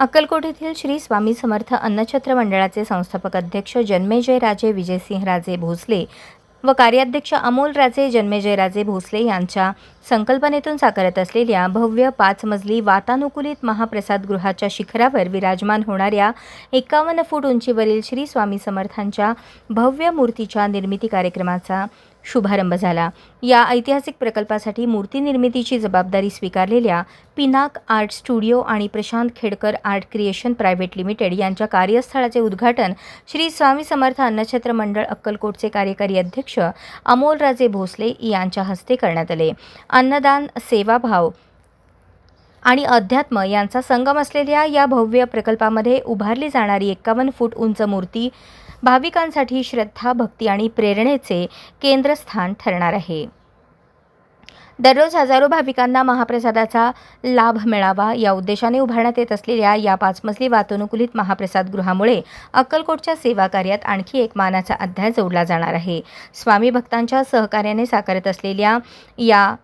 अक्कलकोट येथील श्री स्वामी समर्थ अन्नछत्र मंडळाचे संस्थापक अध्यक्ष जन्मेजयराजे विजयसिंहराजे भोसले व कार्याध्यक्ष अमोलराजे जन्मेजयराजे भोसले यांच्या संकल्पनेतून साकारत असलेल्या भव्य 5 मजली वातानुकूलित महाप्रसादगृहाच्या शिखरावर विराजमान होणाऱ्या 51 फूट उंचीवरील श्री स्वामी समर्थांच्या भव्य मूर्तीच्या निर्मिती कार्यक्रमाचा शुभारंभ झाला। या ऐतिहासिक प्रकल्पासाठी मूर्ती निर्मितीची जबाबदारी स्वीकारलेल्या पिनाक आर्ट स्टुडिओ आणि Prashant Khedkar art creation private limited यांच्या कार्यस्थळाचे उद्घाटन श्री स्वामी समर्थ अन्नछत्र मंडळ अक्कलकोटचे कार्यकारी अध्यक्ष अमोलराजे भोसले यांच्या हस्ते करण्यात आले। अन्नदान, सेवाभाव आणि अध्यात्म यांचा संगम असलेल्या या भव्य प्रकल्पामध्ये उभारली जाणारी 51 फूट उंच मूर्ती भाविकांसाठी श्रद्धा, भक्ती आणि प्रेरणेचे केंद्रस्थान ठरणार आहे। दररोज हजारो भाविकांना महाप्रसादाचा लाभ मिळावा या उद्देशाने उभारण्यात येत असलेल्या या 5 मजली वातानुकूलित महाप्रसादगृहामुळे अक्कलकोटच्या सेवा कार्यात आणखी एक मानाचा अध्याय जोडला जाणार आहे। स्वामी भक्तांच्या सहकार्याने साकारत असलेल्या या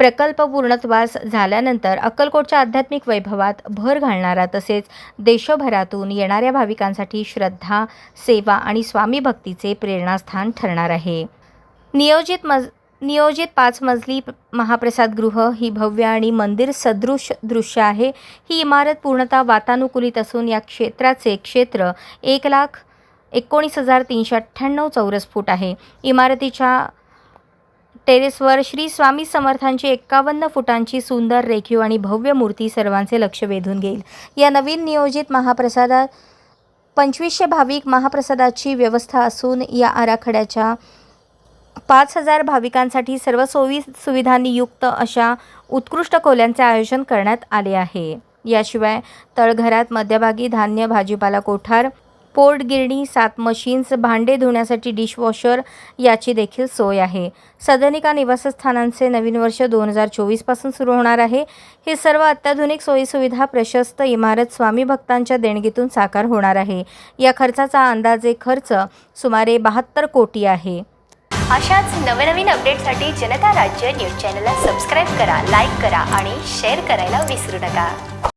प्रकल्प पूर्णत्वास झाल्यानंतर अक्कलकोटच्या आध्यात्मिक वैभवात भर घालणारा तसेच देशभरातून येणाऱ्या भाविकांसाठी श्रद्धा, सेवा आणि स्वामी भक्तीचे प्रेरणास्थान ठरणार आहे। नियोजित 5 मजली महाप्रसादगृह ही भव्य आणि मंदिर सदृश दृश्य आहे। ही इमारत पूर्णतः वातानुकूलित असून या क्षेत्राचे क्षेत्र 1,19,398 चौरस फूट आहे। इमारतीच्या टेरेसवर श्री स्वामी समर्थांची 51 फुटांची सुंदर, रेखीव आणि भव्य मूर्ती सर्वांचे लक्ष वेधून घेईल। या नवीन नियोजित महाप्रसादात 2500 भाविक महाप्रसादाची व्यवस्था असून या आराखड्याच्या 5000 भाविकांसाठी सर्व सोयी सुविधांनी युक्त अशा उत्कृष्ट खोल्यांचे आयोजन करण्यात आले आहे। याशिवाय तळघरात मध्यभागी धान्य, भाजीपाला कोठार, पोर्ट गिरणी, 7 मशीन्स, भांडे धुण्यासाठी डिशवॉशर याची देखील सोय आहे। सदनिका निवासस्थानांचे नवीन वर्ष 2024 पासून सुरू होणार आहे। हे सर्व अत्याधुनिक सोयीसुविधा प्रशस्त इमारत स्वामी भक्तांच्या देणगीतून साकार होणार आहे। या खर्चाचा अंदाजे खर्च सुमारे 72 कोटी आहे। अशाच नवनवीन अपडेटसाठी जनता राज्य न्यूज चॅनलला सबस्क्राईब करा, लाईक करा आणि शेअर करायला विसरू नका।